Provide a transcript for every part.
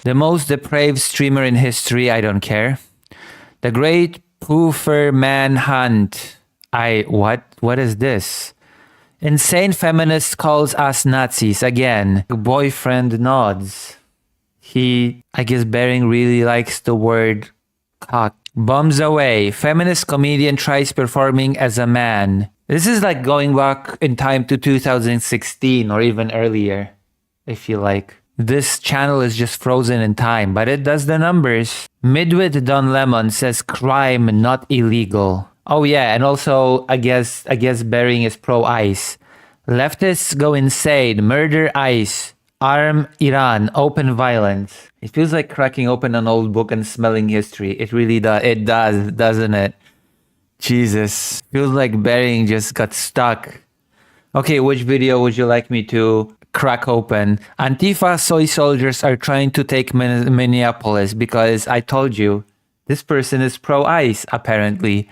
The most depraved streamer in history, I don't care. The Great Poofer Manhunt. What is this? Insane feminist calls us Nazis again. Boyfriend nods. I guess Bering really likes the word cock. Bums away. Feminist comedian tries performing as a man. This is like going back in time to 2016 or even earlier, I feel like. This channel is just frozen in time, but it does the numbers. Midwit Don Lemon says crime, not illegal. Oh yeah, and also I guess Bering is pro-ICE. Leftists go insane. Murder ICE. Arm Iran. Open violence. It feels like cracking open an old book and smelling history. It really does. It does, doesn't it? Jesus. Feels like Bering just got stuck. Okay, which video would you like me to crack open? Antifa soy soldiers are trying to take Minneapolis because I told you, this person is pro-ICE, apparently.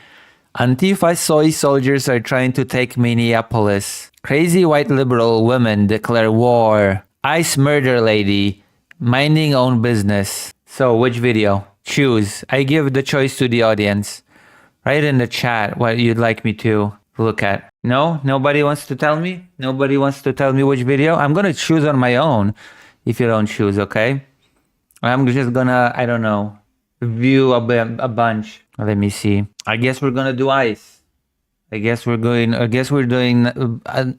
Antifa soy soldiers are trying to take Minneapolis. Crazy white liberal women declare war. ICE murder lady. Minding own business. So, which video? Choose. I give the choice to the audience. Write in the chat what you'd like me to look at. No? Nobody wants to tell me? Nobody wants to tell me which video? I'm gonna choose on my own if you don't choose, okay? I'm just gonna, I don't know, view a bunch. Let me see. I guess we're gonna do ICE. I guess we're doing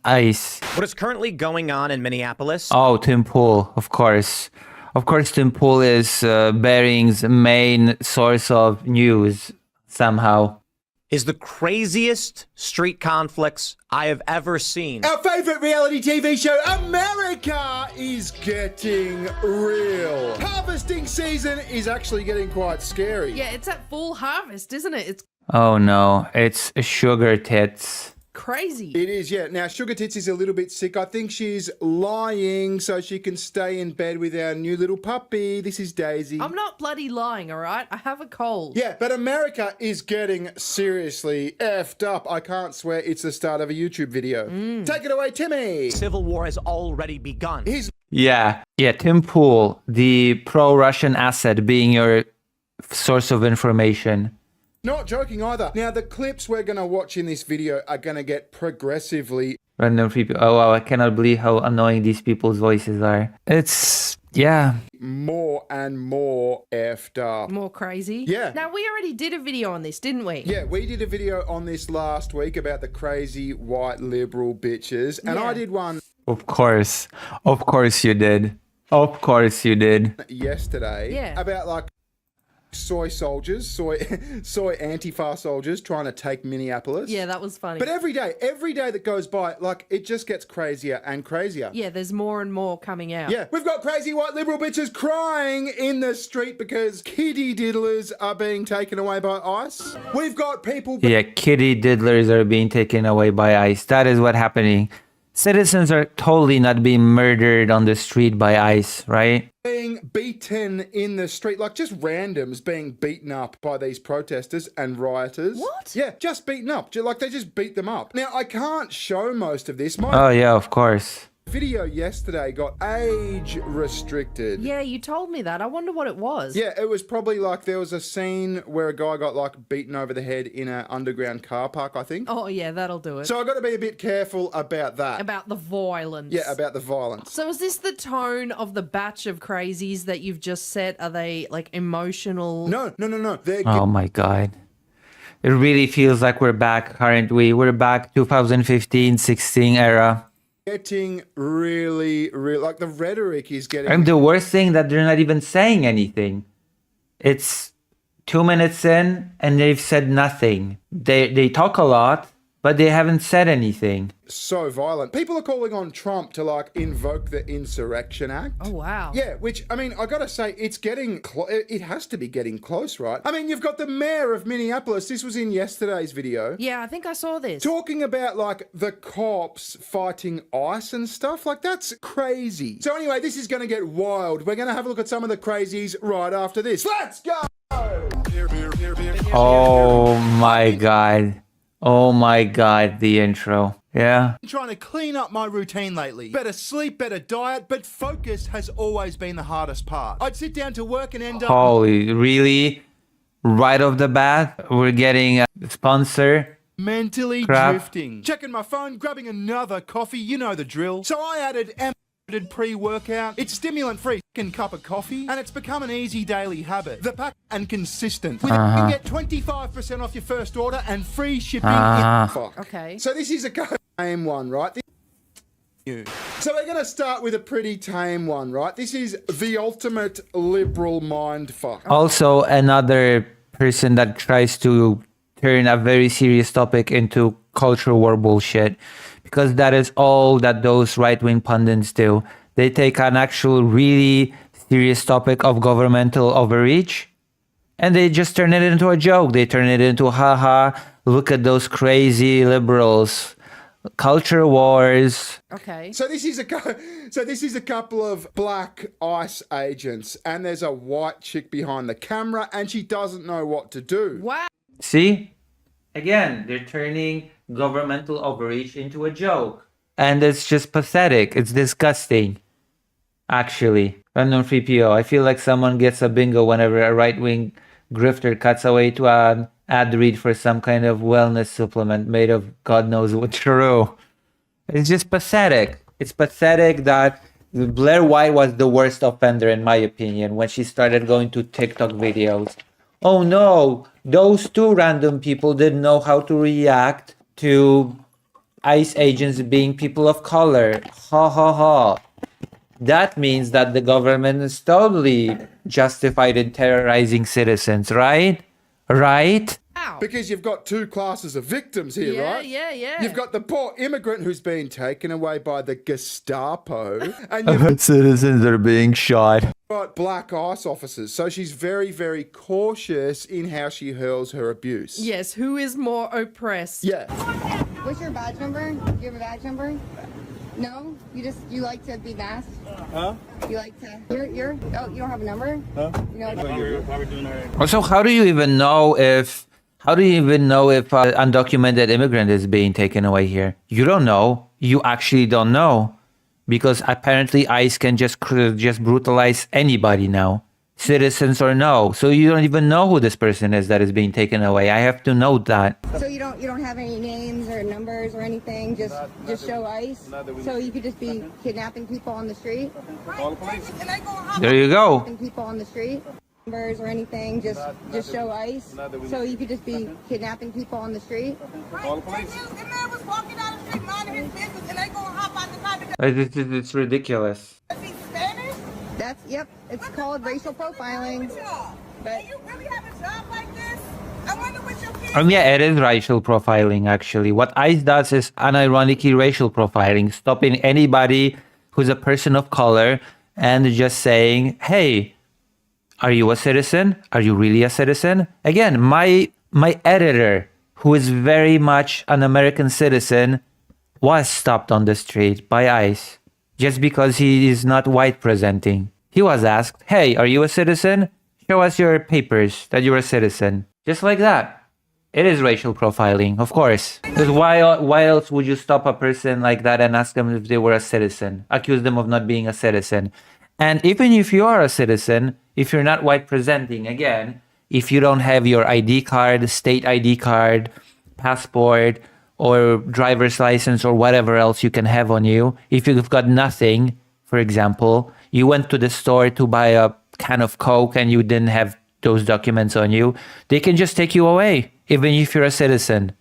ICE. What is currently going on in Minneapolis? Oh, Tim Pool, of course. Of course, Tim Pool is Bering's main source of news, somehow. Is the craziest street conflicts I have ever seen. Our favorite reality TV show, America, is getting real. Harvesting season is actually getting quite scary. Yeah, it's at full harvest, isn't it? It's Oh no, it's Sugar Tits. crazy. It is, yeah. Now, Sugar Tits is a little bit sick. I think she's lying so she can stay in bed with our new little puppy. This is Daisy. I'm not bloody lying, all right? I have a cold. Yeah, but America is getting seriously effed up. I can't swear it's the start of a YouTube video. Take it away, Timmy. Civil war has already begun. Yeah, Tim Pool, the pro-Russian asset being your source of information. Not joking either. Now, the clips we're going to watch in this video are going to get progressively... Random people. Oh wow, I cannot believe how annoying these people's voices are. It's, yeah. more and more effed up. More crazy. Yeah. Now, we already did a video on this, didn't we? Yeah, we did a video on this last week about the crazy white liberal bitches. And I did one... Of course you did. Of course you did. Yesterday. About like soy soldiers, soy Antifa soldiers trying to take Minneapolis. Yeah, that was funny. But every day that goes by, like, it just gets crazier and crazier. Yeah, there's more and more coming out. Yeah, we've got crazy white liberal bitches crying in the street because kitty diddlers are being taken away by ICE. We've got people... Yeah, kitty diddlers are being taken away by ICE. That is what's happening. Citizens are totally not being murdered on the street by ICE, right? Being beaten in the street, like just randoms being beaten up by these protesters and rioters. What? Yeah, just beaten up. Like they just beat them up. Now, I can't show most of this. Oh yeah, of course. Video yesterday got age restricted. Yeah, you told me that. I wonder what it was. Yeah, it was probably like there was a scene where a guy got like beaten over the head in an underground car park, I think. Oh, yeah, that'll do it. So I got to be a bit careful about that. About the violence. Yeah, about the violence. So is this the tone of the batch of crazies that you've just set? Are they like emotional? No. Oh my God. It really feels like we're back, aren't we? We're back 2015-16 era. Getting really, like the rhetoric is getting... And the worst thing that they're not even saying anything. It's 2 minutes in and they've said nothing. They talk a lot, but they haven't said anything. So violent. People are calling on Trump to like invoke the Insurrection Act. Oh, wow. Yeah, which, I mean, I gotta say, it's getting it has to be getting close, right? I mean, you've got the mayor of Minneapolis. This was in yesterday's video. Yeah, I think I saw this. Talking about like the cops fighting ICE and stuff. Like, that's crazy. So anyway, this is gonna get wild. We're gonna have a look at some of the crazies right after this. Let's go! Oh my God. Oh my God, the intro. Yeah. trying to clean up my routine lately. Better sleep, better diet, but focus has always been the hardest part. I'd sit down to work and end up Holy, really? Right off the bat, we're getting a sponsor. mentally Crap. drifting. Checking my phone, grabbing another coffee, you know the drill. So I added pre-workout. It's stimulant-free cup of coffee, and it's become an easy daily habit. The pack and consistent. With it, you can get 25% off your first order and free shipping. Fuck. Okay. So this is a tame one, right? So we're going to start with a pretty tame one, right? This is the ultimate liberal mindfuck. Also, another person that tries to turn a very serious topic into culture war bullshit, because that is all that those right-wing pundits do. They take an actual really serious topic of governmental overreach and they just turn it into a joke. They turn it into, haha, look at those crazy liberals. Culture wars. Okay. So this is a couple of black ICE agents, and there's a white chick behind the camera, and she doesn't know what to do. Wow. See? Again, they're turning governmental overreach into a joke. And it's just pathetic. It's disgusting. Actually. Random 3PO. I feel like someone gets a bingo whenever a right-wing grifter cuts away to an ad read for some kind of wellness supplement made of God knows what. True. It's just pathetic. It's pathetic that Blair White was the worst offender in my opinion when she started going to TikTok videos. Oh no, those two random people didn't know how to react to ICE agents being people of color. Ha ha ha. That means that the government is totally justified in terrorizing citizens, right? Right? Ow. Because you've got two classes of victims here, Yeah, right? yeah. You've got the poor immigrant who's been taken away by the Gestapo, and you've Citizens are being shot. got black ICE officers. So she's very, very cautious in how she hurls her abuse. Yes, who is more oppressed? Yeah. What's your badge number? Do you have a badge number? No? You like to be masked? Huh? You like to you don't have a number? Huh? You know Why we're doing that? Also, how do you even know if undocumented immigrant is being taken away here? You don't know. You actually don't know. Because apparently ICE can just brutalize anybody now. Citizens or no. So you don't even know who this person is that is being taken away. I have to know that. So you don't have any names or numbers or anything, just show ICE? So you could just be kidnapping people on the street? Call the police. There you go. Kidnapping people on the street? Numbers or anything, just show ICE? So you could just be kidnapping people on the street? Call the police. The man was walking down the street minding his business and they gonna hop out the car because It's ridiculous. he's Spanish? Yep, it's called racial profiling. But Do you really have a job like this? I wonder what your kids Yeah, it is racial profiling, actually. What ICE does is unironically racial profiling, stopping anybody who's a person of color and just saying, hey, are you a citizen? Are you really a citizen? Again, my editor, who is very much an American citizen, was stopped on the street by ICE just because he is not white presenting. He was asked, hey, are you a citizen? Show us your papers that you're a citizen. Just like that. It is racial profiling, of course. Because why else would you stop a person like that and ask them if they were a citizen? Accuse them of not being a citizen. And even if you are a citizen, if you're not white presenting, again, if you don't have your ID card, state ID card, passport, or driver's license, or whatever else you can have on you, if you've got nothing, for example, you went to the store to buy a can of Coke and you didn't have those documents on you, they can just take you away, even if you're a citizen.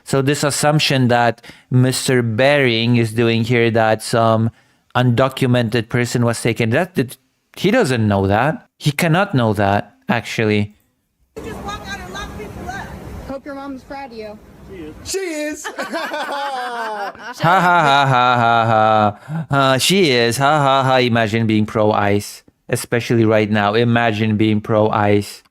So this assumption that Mr. Bering is doing here, that some undocumented person was taken, that he doesn't know that. He cannot know that, actually. just walk out and lock people up? hope your mom's proud of you. She is. Ha ha ha ha ha ha. She is. Ha ha ha. Imagine being pro-ICE. Especially right now. Imagine being pro-ICE.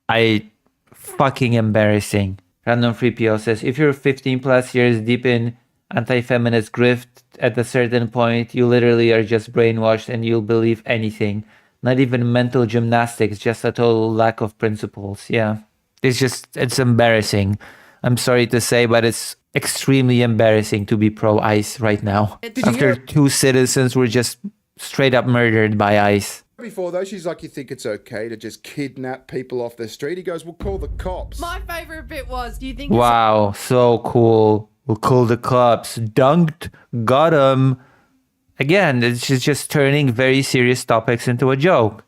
Fucking embarrassing. Random 3PO says, if you're 15 plus years deep in anti-feminist grift, at a certain point, you literally are just brainwashed and you'll believe anything. Not even mental gymnastics, just a total lack of principles. Yeah. It's embarrassing. I'm sorry to say, but it's extremely embarrassing to be pro-ICE right now. After 2 citizens were just straight up murdered by ICE. Before though, she's like, you think it's okay to just kidnap people off the street? He goes, we'll call the cops. My favorite bit was, do you think Wow, so cool. We'll call the cops. Dunked. Got him. Again, it's just turning very serious topics into a joke.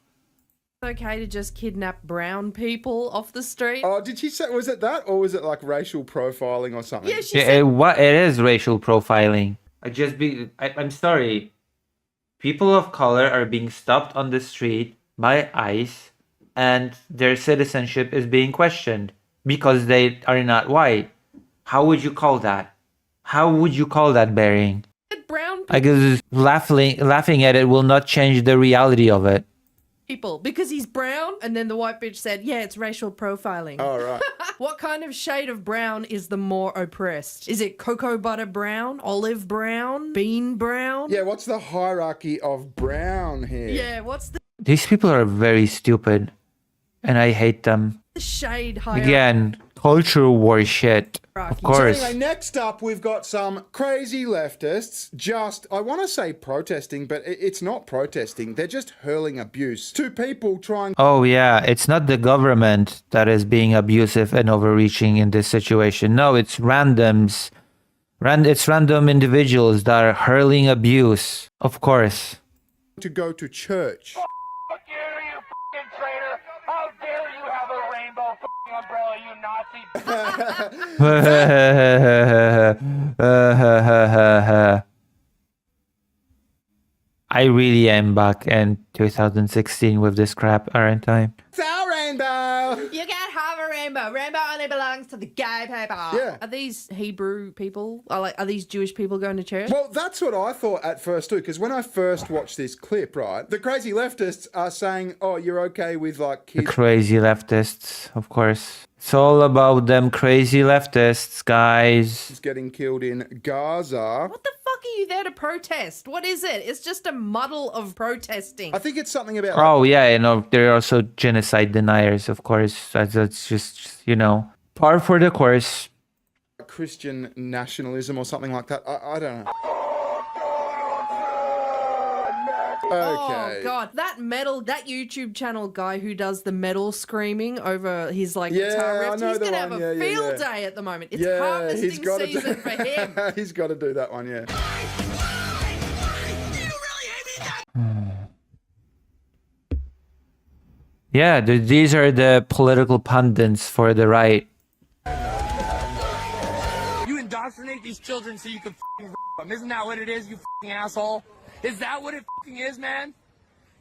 it's okay to just kidnap brown people off the street? Oh, did she say, was it that? Or was it like racial profiling or something? Yeah, she Yeah, said, it is racial profiling. I'm sorry. People of color are being stopped on the street by ICE and their citizenship is being questioned because they are not white. How would you call that? How would you call that bearing? brown I guess laughing at it will not change the reality of it. people because he's brown. And then the white bitch said, yeah, it's racial profiling. Oh, right. What kind of shade of brown is the more oppressed? Is it cocoa butter brown, olive brown, bean brown? Yeah, what's the hierarchy of brown here? Yeah, what's the These people are very stupid and I hate them. shade hierarchy? Again, culture war shit. Of So course. anyway, next up, we've got some crazy leftists I want to say protesting, but it's not protesting. They're just hurling abuse to people trying. Oh yeah, it's not the government that is being abusive and overreaching in this situation. No, it's randoms. It's random individuals that are hurling abuse. Of course. To go to church. Fuck you, you fucking traitor! How dare you have a rainbow fucking umbrella, you Nazi! I really am back in 2016 with this crap, aren't I? It's our rainbow! You can't have a rainbow. Rainbow only belongs to the gay people. Yeah. Are these Hebrew people? Are these Jewish people going to church? Well, that's what I thought at first too, because when I first watched this clip, right, the crazy leftists are saying, oh, you're okay with like The kids. crazy leftists, of course. It's all about them crazy leftists, guys. Getting killed in Gaza. What the fuck are you there to protest? What is it? It's just a muddle of protesting. I think it's something about Oh yeah, they're also genocide deniers, of course. That's just par for the course. Christian nationalism or something like that. I don't know. Okay. Oh god, that YouTube channel guy who does the metal screaming over his guitar riff, know he's the gonna have one. a Yeah, field day at the moment. It's Yeah, harvesting he's got season for him. He's got to do that one, yeah. Yeah, these are the political pundits for the right. You indoctrinate these children so you can fucking rape them. Isn't that what it is, you fucking asshole? Is that what it fucking is, man?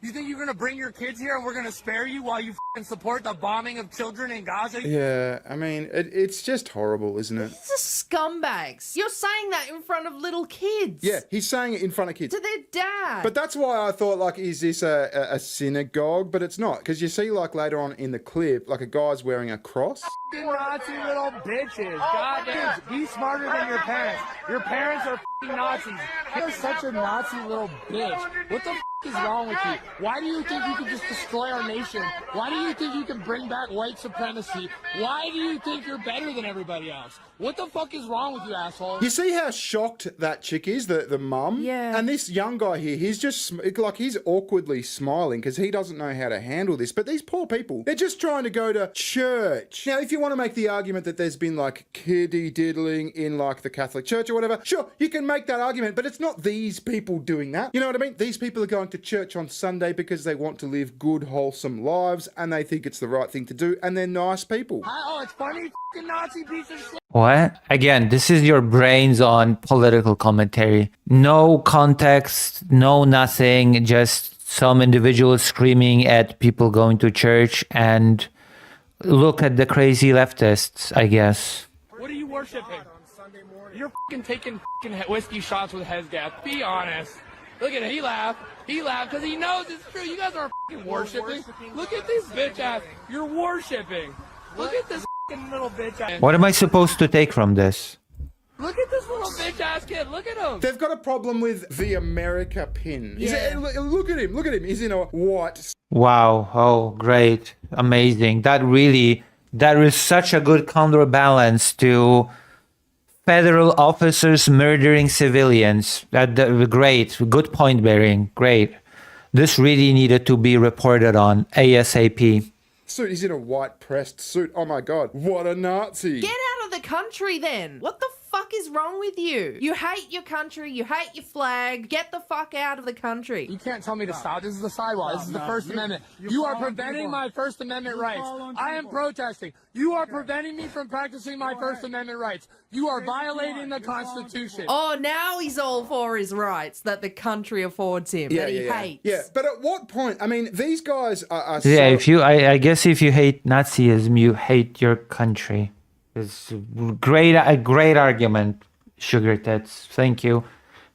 You think you're gonna bring your kids here and we're gonna spare you while you fucking support the bombing of children in Gaza? Yeah, I mean, it's just horrible, isn't it? These are scumbags. You're saying that in front of little kids. Yeah, he's saying it in front of kids. To their dad. But that's why I thought, is this a synagogue? But it's not, because you see, later on in the clip, a guy's wearing a cross. Fucking Nazi little bitches. Goddamn. Be smarter than your parents. Your parents are fucking Nazis. You're such a Nazi little bitch. What the is wrong with you? Why do you think you can just destroy our nation? Why do you think you can bring back white supremacy? Why do you think you're better than everybody else? What the fuck is wrong with you, asshole? You see how shocked that chick is, the mum? Yeah. And this young guy here, he's just, he's awkwardly smiling because he doesn't know how to handle this. But these poor people, they're just trying to go to church. Now, if you want to make the argument that there's been, kiddie diddling in, the Catholic Church or whatever, sure, you can make that argument, but it's not these people doing that. You know what I mean? These people are going to church on Sunday because they want to live good, wholesome lives and they think it's the right thing to do, and they're nice people. Oh, it's funny, fucking Nazi piece of shit. What? Again, this is your brains on political commentary. No context, no nothing, just some individual screaming at people going to church, and look at the crazy leftists, I guess. What are you worshiping? You're fucking taking fucking whiskey shots with Haze. Be honest. Look at it. He laughed. He laughed because he knows it's true. You guys aren't fucking worshiping. Look at this bitch ass. You're worshiping. Look at this fucking little bitch ass. What am I supposed to take from this? Look at this little bitch ass kid. Look at him. They've got a problem with the America pin. Yeah. Look at him. Look at him. He's in a white. Wow. Oh, great. Amazing. That is such a good counterbalance to federal officers murdering civilians. Great. Good point, Bering. Great. This really needed to be reported on ASAP. Suit, he's in a white pressed suit. Oh my god, what a Nazi! Get out of the country then. What the fuck is wrong with you? You hate your country, you hate your flag. Get the fuck out of the country. You can't tell me to stop. This is the sidewalk. This is the First Amendment. You are preventing my First Amendment rights. I am protesting. You are preventing me from practicing my First Amendment rights. You are violating the Constitution. Oh, now he's all for his rights that the country affords him, that he hates. Yeah, but at what point? I mean, these guys are Yeah, so... if you, I guess if you hate Nazism, you hate your country. It's a great argument, Sugar Tits. Thank you.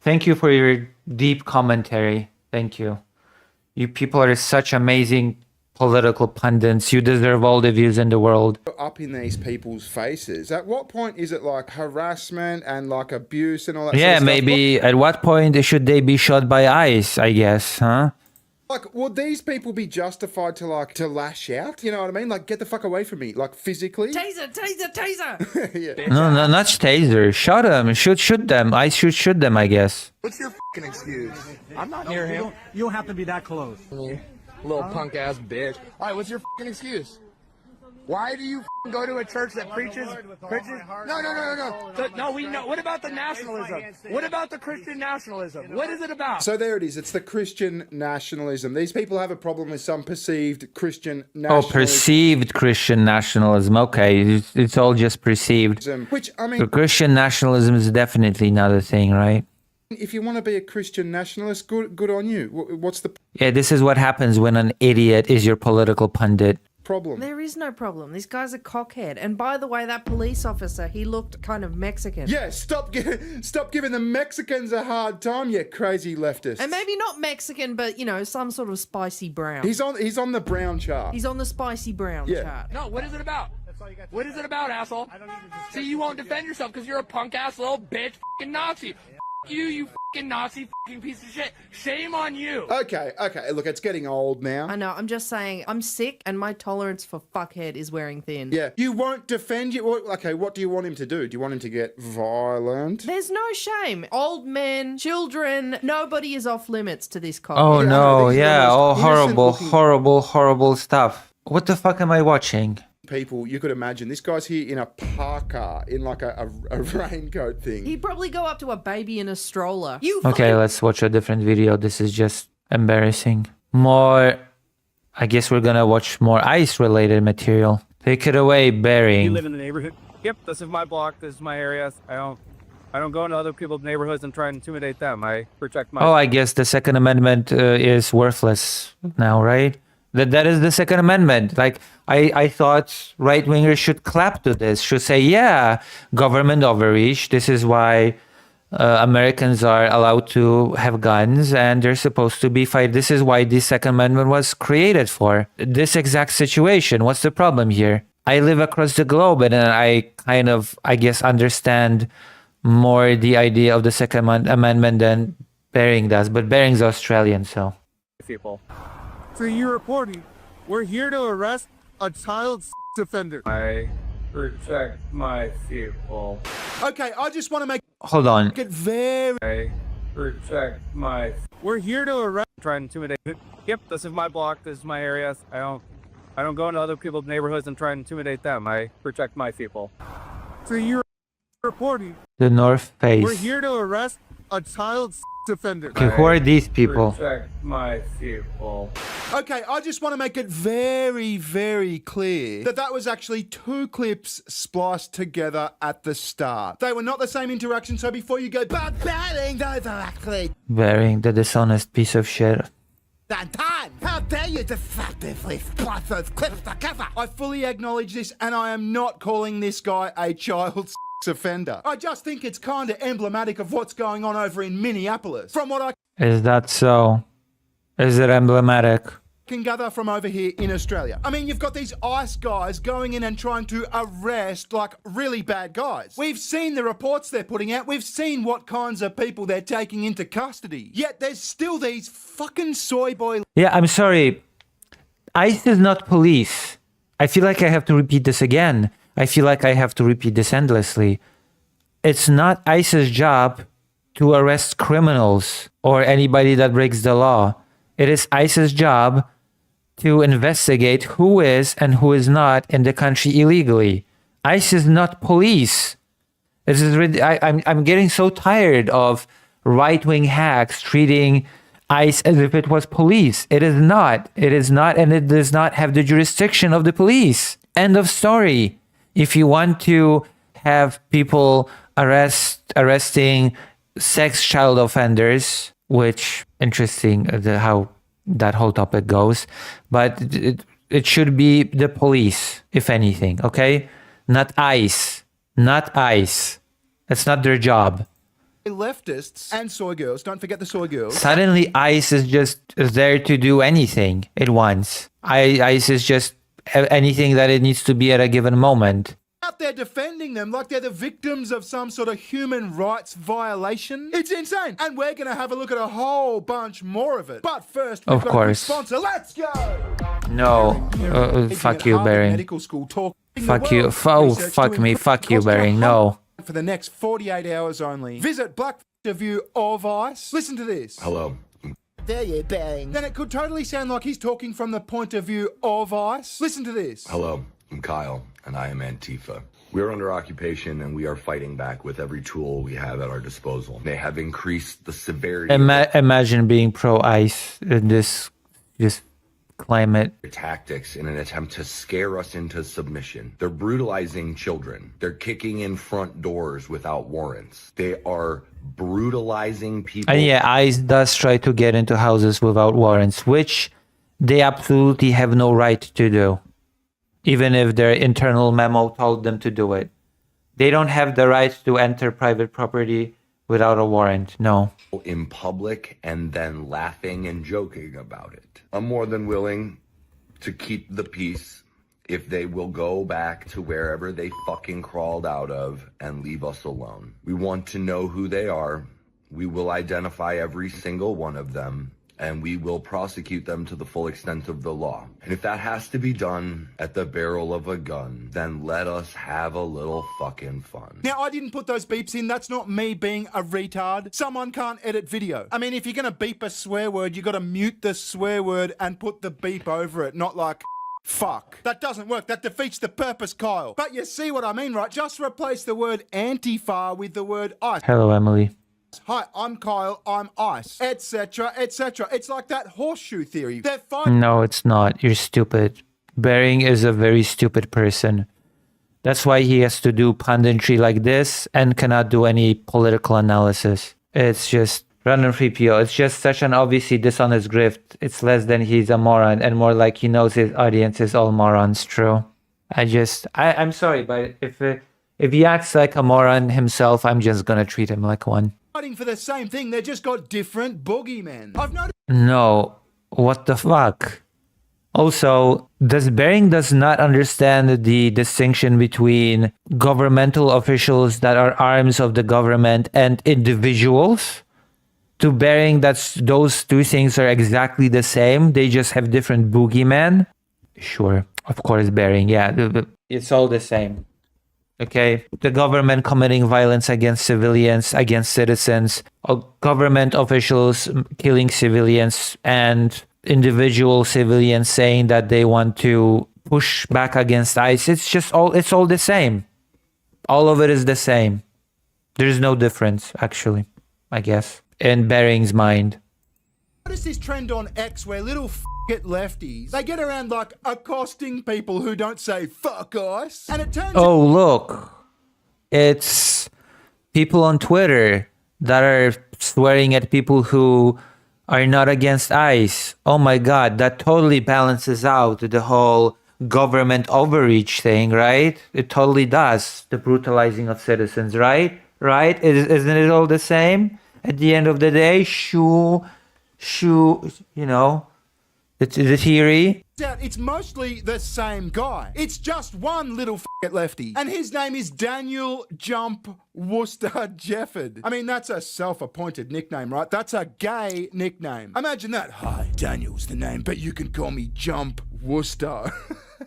Thank you for your deep commentary. Thank you. You people are such amazing political pundits. You deserve all the views in the world. Up in these people's faces. At what point is it like harassment and like abuse and all that Yeah, sort of maybe stuff? at what point should they be shot by ICE, I guess, huh? Like, would these people be justified to lash out? You know what I mean? Like, get the fuck away from me, like physically. Taser, taser, taser. Yeah. No, not taser. Shot them. Shoot them. ICE should shoot them, I guess. What's your fucking excuse? I'm not near him. You don't have to be that close. Little punk ass bitch. All right, what's your fucking excuse? Why do you go to a church that preaches? No, we know. What about the nationalism? What about the Christian nationalism? What is it about? So there it is. It's the Christian nationalism. These people have a problem with some perceived Christian nationalism. Oh, perceived Christian nationalism. Okay, it's all just perceived. Which, I mean... Christian nationalism is definitely not a thing, right? If you want to be a Christian nationalist, good on you. What's the Yeah, this is what happens when an idiot is your political pundit. problem? There is no problem. This guy's a cockhead. And by the way, that police officer, he looked kind of Mexican. Yeah, stop giving the Mexicans a hard time, you crazy leftists. And maybe not Mexican, but, you know, some sort of spicy brown. He's on the brown chart. He's on the spicy brown chart. No, what is it about? What is it about, asshole? See, you won't defend yourself because you're a punk ass little bitch, fucking Nazi. You fucking Nazi fucking piece of shit. Shame on you. Okay. Look, it's getting old now. I know, I'm just saying, I'm sick and my tolerance for fuckhead is wearing thin. Yeah, you won't defend you. Okay, what do you want him to do? Do you want him to get violent? There's no shame. Old men, children, nobody is off limits to this cock. Oh Yeah, no, these are the yeah, most oh innocent looking- horrible stuff. What the fuck am I watching? People, you could imagine this guy's here in a parka, in like a raincoat thing. He'd probably go up to a baby in a stroller. You Okay, let's watch a different video. This is just embarrassing. More, I guess we're gonna watch more ICE-related material. Take it away, Bering. You live in the neighborhood? Yep, this is my block. This is my area. I don't go into other people's neighborhoods and try and intimidate them. I protect my... Oh, I guess the Second Amendment is worthless now, right? That is the Second Amendment. Like, I thought right-wingers should clap to this, should say, yeah, government overreach. This is why Americans are allowed to have guns and they're supposed to be fight. This is why the Second Amendment was created for. This exact situation. What's the problem here? I live across the globe and I kind of, I guess, understand more the idea of the Second Amendment than Bering does. But Bering's Australian, so... people. So you're reporting, we're here to arrest a child offender. I protect my people. Okay, I just want to make Hold on. it very... I protect my... We're here to arrest... Try and intimidate... Yep, this is my block. This is my area. I don't go into other people's neighborhoods and try and intimidate them. I protect my people. So you're reporting, The North Face. we're here to arrest a child offender. Okay, who are these people? Protect my people. Okay, I just want to make it very, very clear that was actually two clips spliced together at the start. They were not the same interaction, so before you go, but Bering, those are actually... Bering, the dishonest piece of shit. That time! How dare you deceptively splice those clips together? I fully acknowledge this, and I am not calling this guy a child offender. I just think it's kind of emblematic of what's going on over in Minneapolis. From what I Is that so? Is it emblematic? can gather from over here in Australia. I mean, you've got these ICE guys going in and trying to arrest, like, really bad guys. We've seen the reports they're putting out. We've seen what kinds of people they're taking into custody. Yet there's still these fucking soy boy... Yeah, I'm sorry. ICE is not police. I feel like I have to repeat this again. I feel like I have to repeat this endlessly. It's not ICE's job to arrest criminals or anybody that breaks the law. It is ICE's job to investigate who is and who is not in the country illegally. ICE is not police. This is I'm getting so tired of right-wing hacks treating ICE as if it was police. It is not. It is not, and it does not have the jurisdiction of the police. End of story. If you want to have people arresting sex child offenders, which interesting how that whole topic goes, but it should be the police, if anything, okay? Not ICE. Not ICE. It's not their job. Leftists and soy girls, don't forget the soy girls. Suddenly ICE is just there to do anything it wants. ICE is just anything that it needs to be at a given moment. Out there defending them like they're the victims of some sort of human rights violation. It's insane. And we're going to have a look at a whole bunch more of it. But first, we've got a quick sponsor. Let's go! No. Fuck you, Bering. Medical school talk. Fuck you. Oh, fuck me. Fuck you, Bering. No. For the next 48 hours only. Visit Black Review of Ice. Listen to this. Hello. There you bang. Then it could totally sound like he's talking from the point of view of ICE. Listen to this. Hello, I'm Kyle, and I am Antifa. We're under occupation, and we are fighting back with every tool we have at our disposal. They have increased the severity. Imagine being pro-ICE in this climate. Tactics in an attempt to scare us into submission. They're brutalizing children. They're kicking in front doors without warrants. They are brutalizing people. And yeah, ICE does try to get into houses without warrants, which they absolutely have no right to do. Even if their internal memo told them to do it. They don't have the right to enter private property without a warrant, no. In public and then laughing and joking about it. I'm more than willing to keep the peace if they will go back to wherever they fucking crawled out of and leave us alone. We want to know who they are. We will identify every single one of them, and we will prosecute them to the full extent of the law. And if that has to be done at the barrel of a gun, then let us have a little fucking fun. Now, I didn't put those beeps in. That's not me being a retard. Someone can't edit video. I mean, if you're going to beep a swear word, you got to mute the swear word and put the beep over it, not like fuck. That doesn't work. That defeats the purpose, Kyle. But you see what I mean, right? Just replace the word Antifa with the word ICE. Hello, Emily. Hi, I'm Kyle, I'm ICE, etc., etc. It's like that horseshoe theory. They're fine. No, it's not. You're stupid. Bering is a very stupid person. That's why he has to do punditry like this and cannot do any political analysis. It's just random 3PO. It's just such an obviously dishonest grift. It's less than he's a moron and more like he knows his audience is all morons. True. I'm sorry, but if he acts like a moron himself, I'm just gonna treat him like one. Fighting for the same thing, they just got different boogeymen. I've noticed. No, what the fuck? Also, Bering does not understand the distinction between governmental officials that are arms of the government and individuals. To Bering, those two things are exactly the same. They just have different boogeymen. Sure, of course, Bering. Yeah, it's all the same. Okay, the government committing violence against civilians, against citizens, government officials killing civilians, and individual civilians saying that they want to push back against ICE. It's all the same. All of it is the same. There's no difference, actually, I guess, in Bering's mind. What is this trend on X where little it lefties, they get around like accosting people who don't say fuck ICE, and it turns Oh, look. It's people on Twitter that are swearing at people who are not against ICE. Oh my god, that totally balances out the whole government overreach thing, right? It totally does. The brutalizing of citizens, right? Right? Isn't it all the same? At the end of the day, you know, the theory. It's mostly the same guy. It's just one little lefty. And his name is Daniel Jump Worcester Jefford. I mean, that's a self-appointed nickname, right? That's a gay nickname. Imagine that. Hi, Daniel's the name, but you can call me Jump Worcester.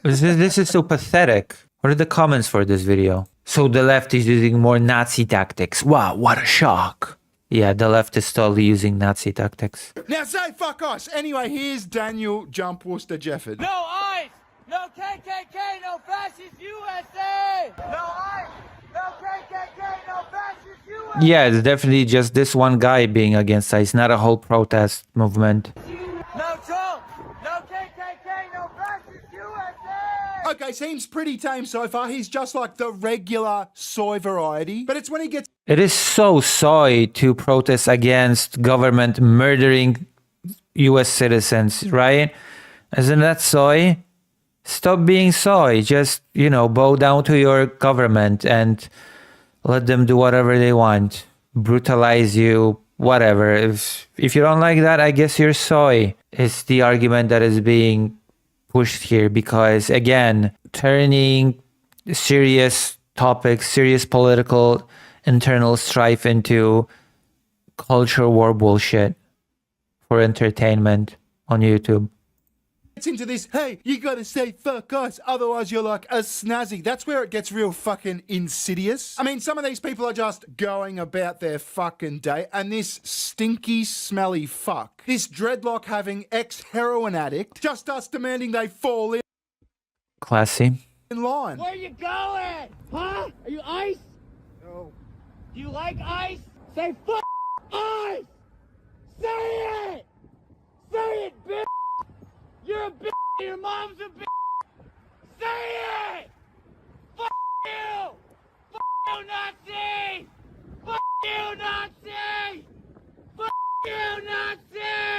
This is so pathetic. What are the comments for this video? So the left is using more Nazi tactics. Wow, what a shock. Yeah, the left is totally using Nazi tactics. Now say fuck us. Anyway, here's Daniel Jump Worcester Jefford. No ICE! No KKK! No fascist USA! No ICE! No KKK! No fascist USA! Yeah, it's definitely just this one guy being against ICE, not a whole protest movement. No Trump! No KKK! No fascist USA! Okay, seems pretty tame so far. He's just like the regular soy variety. But it's when he gets It is so soy to protest against government murdering US citizens, right? Isn't that soy? Stop being soy. Just, bow down to your government and let them do whatever they want. Brutalize you, whatever. If you don't like that, I guess you're soy. It's the argument that is being pushed here because, again, turning serious topics, serious political internal strife into culture war bullshit for entertainment on YouTube. It's into this, hey, you gotta say fuck us, otherwise you're like a snazzy. That's where it gets real fucking insidious. I mean, some of these people are just going about their fucking day, and this stinky, smelly fuck, this dreadlock having ex-heroin addict, just us demanding they fall Classy. in line. Where you going? Huh? Are you ICE? No. Do you like ICE? Say fuck ICE! Say it! Say it, bitch! You're a bitch! Your mom's a bitch! Say it! Fuck you! Fuck you, Nazi! Fuck you, Nazi! Fuck you, Nazi!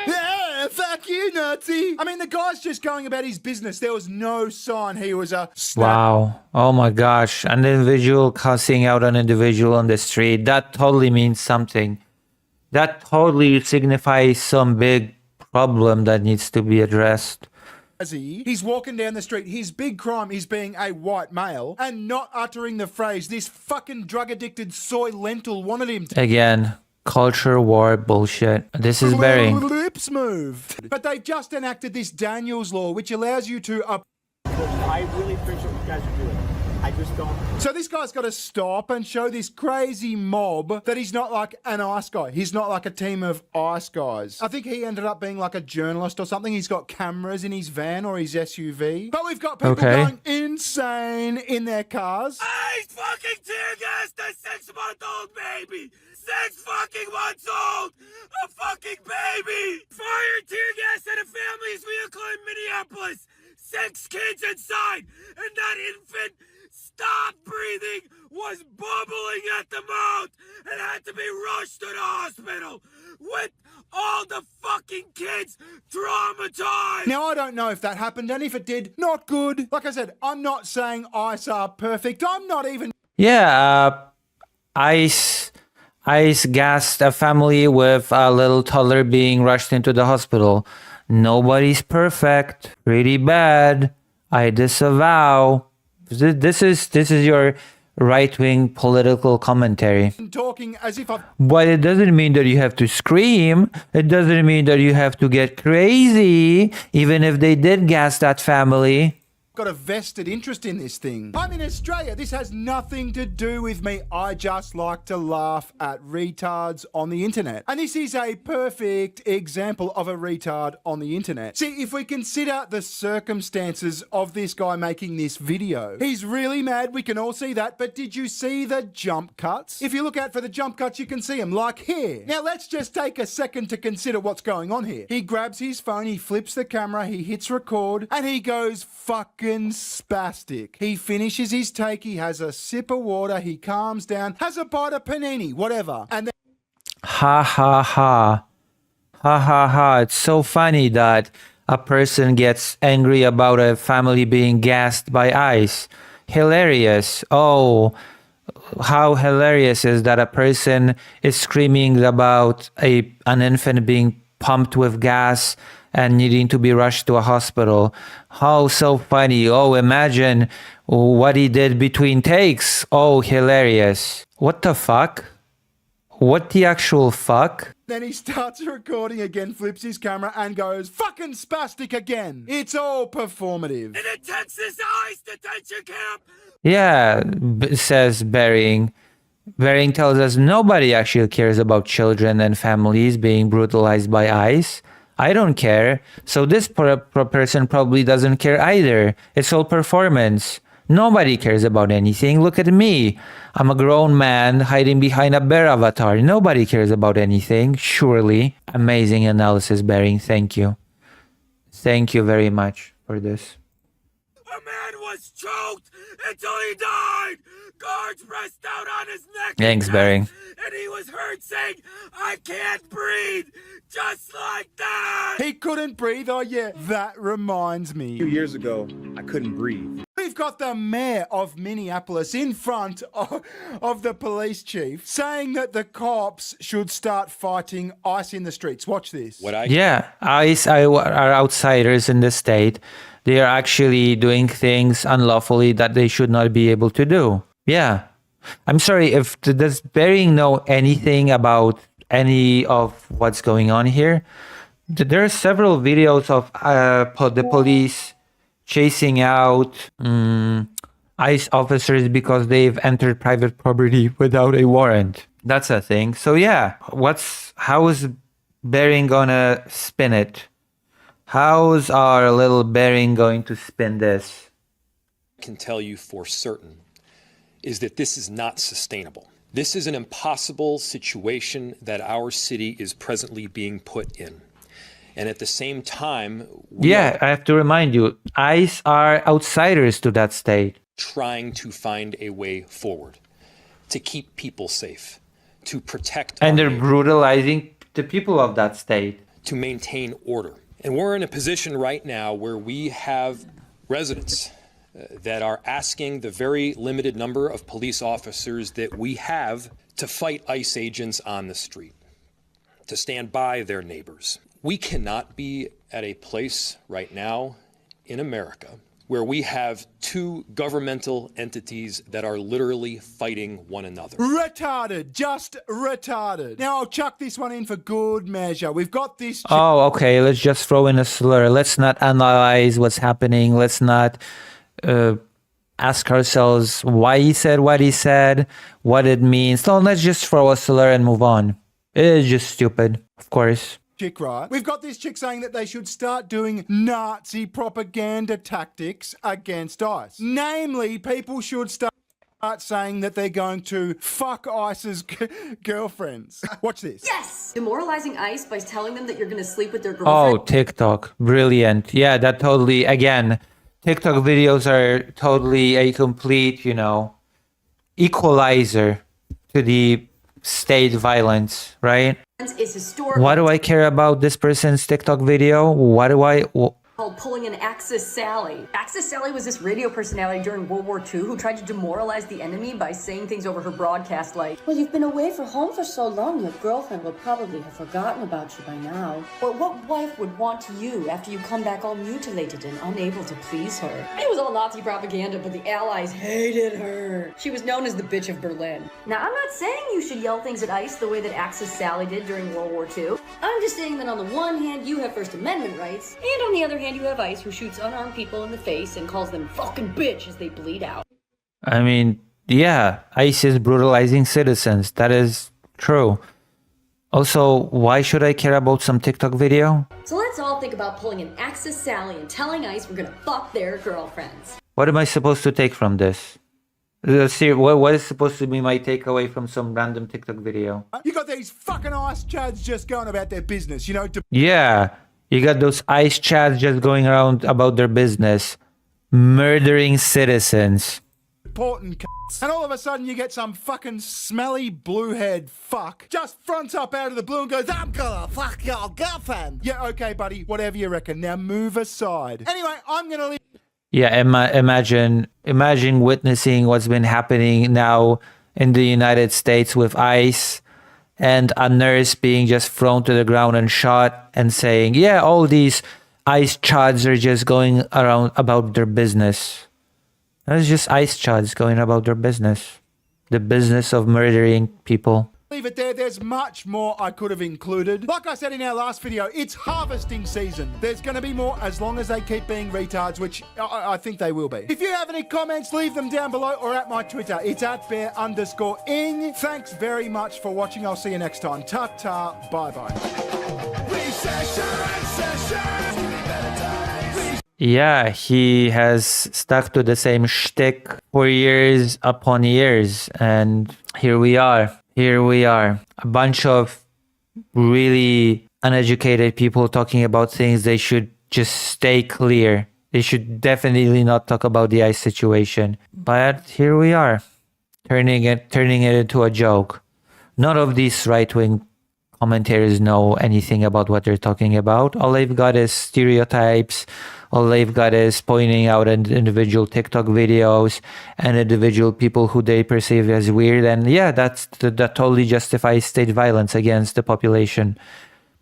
Yeah, fuck you, Nazi! I mean, the guy's just going about his business. There was no sign he was a Wow. Oh my gosh. An individual cussing out an individual on the street. That totally means something. That totally signifies some big problem that needs to be addressed. He's walking down the street. His big crime is being a white male and not uttering the phrase this fucking drug-addicted soy lentil wanted him to. Again, culture war bullshit. This is very... Lips moved. But they've just enacted this Daniels law, which allows you to... I really appreciate what you guys are doing. I just don't... So this guy's got to stop and show this crazy mob that he's not like an ice guy. He's not like a team of ice guys. I think he ended up being like a journalist or something. He's got cameras in his van or his SUV. But we've got people going insane in their cars. ICE fucking tear gassed a 6-month-old baby! 6 fucking months old! A fucking baby! Fire tear gas at a family's vehicle in Minneapolis! 6 kids inside! And that infant stopped breathing, was bubbling at the mouth, and had to be rushed to the hospital with all the fucking kids traumatized. Now, I don't know if that happened, and if it did, not good. Like I said, I'm not saying ICE are perfect. I'm not even... Yeah, ICE gassed a family with a little toddler being rushed into the hospital. Nobody's perfect. Pretty bad. I disavow. This is your right-wing political commentary. Talking as if I've... But it doesn't mean that you have to scream. It doesn't mean that you have to get crazy, even if they did gas that family. Got a vested interest in this thing. I'm in Australia. This has nothing to do with me. I just like to laugh at retards on the internet. And this is a perfect example of a retard on the internet. See, if we consider the circumstances of this guy making this video, he's really mad. We can all see that. But did you see the jump cuts? If you look out for the jump cuts, you can see them like here. Now, let's just take a second to consider what's going on here. He grabs his phone, he flips the camera, he hits record, and he goes fucking spastic. He finishes his take, he has a sip of water, he calms down, has a bite of panini, whatever, and then... Ha ha ha. Ha ha ha. It's so funny that a person gets angry about a family being gassed by ICE. Hilarious. Oh, how hilarious is that a person is screaming about an infant being pumped with gas and needing to be rushed to a hospital. How so funny. Oh, imagine what he did between takes. Oh, hilarious. What the fuck? What the actual fuck? Then he starts recording again, flips his camera and goes fucking spastic again. It's all performative. In a Texas ICE detention camp, Yeah, says Bering. Bering tells us nobody actually cares about children and families being brutalized by ICE. I don't care. So this person probably doesn't care either. It's all performance. Nobody cares about anything. Look at me. I'm a grown man hiding behind a bear avatar. Nobody cares about anything. Surely. Amazing analysis, Bering. Thank you. Thank you very much for this. A man was choked until he died. Guards pressed down on his neck. Thanks, Bering. And he was heard saying, "I can't breathe," just like that. He couldn't breathe. Oh, yeah. That reminds me. 2 years ago, I couldn't breathe. We've got the mayor of Minneapolis in front of the police chief saying that the cops should start fighting ICE in the streets. Watch this. Yeah, ICE are outsiders in the state. They are actually doing things unlawfully that they should not be able to do. Yeah. I'm sorry, does Bering know anything about any of what's going on here? There are several videos of the police chasing out ICE officers because they've entered private property without a warrant. That's a thing. So yeah, how is Bering gonna spin it? How's our little Bering going to spin this? Can tell you for certain is that this is not sustainable. This is an impossible situation that our city is presently being put in. And at the same time, I have to remind you, ICE are outsiders to that state. Trying to find a way forward, to keep people safe, to protect and they're brutalizing the people of that state. To maintain order. And we're in a position right now where we have residents that are asking the very limited number of police officers that we have to fight ICE agents on the street, to stand by their neighbors. We cannot be at a place right now in America where we have two governmental entities that are literally fighting one another. Retarded, just retarded. Now I'll chuck this one in for good measure. We've got this. Oh, okay. Let's just throw in a slur. Let's not analyze what's happening. Let's not ask ourselves why he said what he said, what it means. No, let's just throw a slur and move on. It is just stupid, of course. Chick, right? We've got this chick saying that they should start doing Nazi propaganda tactics against ICE. Namely, people should start saying that they're going to fuck ICE's girlfriends. Watch this. Yes! Demoralizing ICE by telling them that you're going to sleep with their girlfriend. Oh, TikTok. Brilliant. Yeah, that totally, again, TikTok videos are totally a complete, equalizer to the state violence, right? Is historical. What do I care about this person's TikTok video? Called Pulling an Axis Sally. Axis Sally was this radio personality during World War II who tried to demoralize the enemy by saying things over her broadcast like, "Well, you've been away from home for so long, your girlfriend will probably have forgotten about you by now." Or what wife would want you after you come back all mutilated and unable to please her? It was all Nazi propaganda, but the Allies hated her. She was known as the bitch of Berlin. Now, I'm not saying you should yell things at ICE the way that Axis Sally did during World War II. I'm just saying that on the one hand, you have First Amendment rights, and on the other hand, you have ICE who shoots unarmed people in the face and calls them fucking bitch as they bleed out. I mean, yeah, ICE is brutalizing citizens. That is true. Also, why should I care about some TikTok video? So let's all think about pulling an Axis Sally and telling ICE we're gonna fuck their girlfriends. What am I supposed to take from this? What is supposed to be my takeaway from some random TikTok video? You got these fucking ICE chads just going about their business, Yeah. You got those ICE chats just going around about their business, murdering citizens. Important c***s. And all of a sudden you get some fucking smelly blue-haired fuck just fronts up out of the blue and goes, "I'm gonna fuck your girlfriend." Yeah, okay, buddy, whatever you reckon. Now move aside. Anyway, I'm gonna leave. Yeah, imagine witnessing what's been happening now in the United States with ICE. And a nurse being just thrown to the ground and shot and saying, yeah, all these ICE chads are just going around about their business. That's just ICE chads going about their business. The business of murdering people. leave it there. There's much more I could have included. Like I said in our last video, it's harvesting season. There's going to be more as long as they keep being retards, which I think they will be. If you have any comments, leave them down below or at my Twitter. It's @bear_ing. Thanks very much for watching. I'll see you next time. Ta-ta. Bye-bye. Yeah, he has stuck to the same shtick for years upon years. And here we are. Here we are. A bunch of really uneducated people talking about things they should just stay clear. They should definitely not talk about the ICE situation. But here we are, turning it into a joke. None of these right-wing commentators know anything about what they're talking about. All they've got is stereotypes. All they've got is pointing out individual TikTok videos and individual people who they perceive as weird. And yeah, that totally justifies state violence against the population.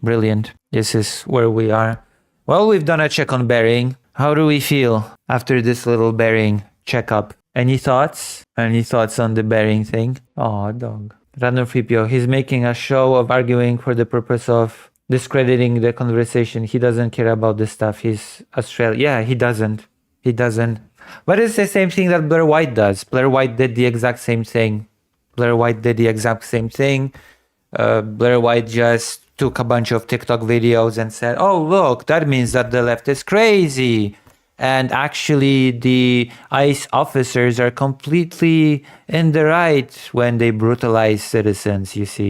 Brilliant. This is where we are. Well, we've done a check on Bering. How do we feel after this little Bering checkup? Any thoughts? Any thoughts on the Bering thing? Oh, dog. Random Freepio. He's making a show of arguing for the purpose of discrediting the conversation. He doesn't care about this stuff. He's Australian. Yeah, he doesn't. He doesn't. But it's the same thing that Blair White does. Blair White did the exact same thing. Blair White did the exact same thing. Blair White just took a bunch of TikTok videos and said, oh, look, that means that the left is crazy. And actually, the ICE officers are completely in the right when they brutalize citizens, you see.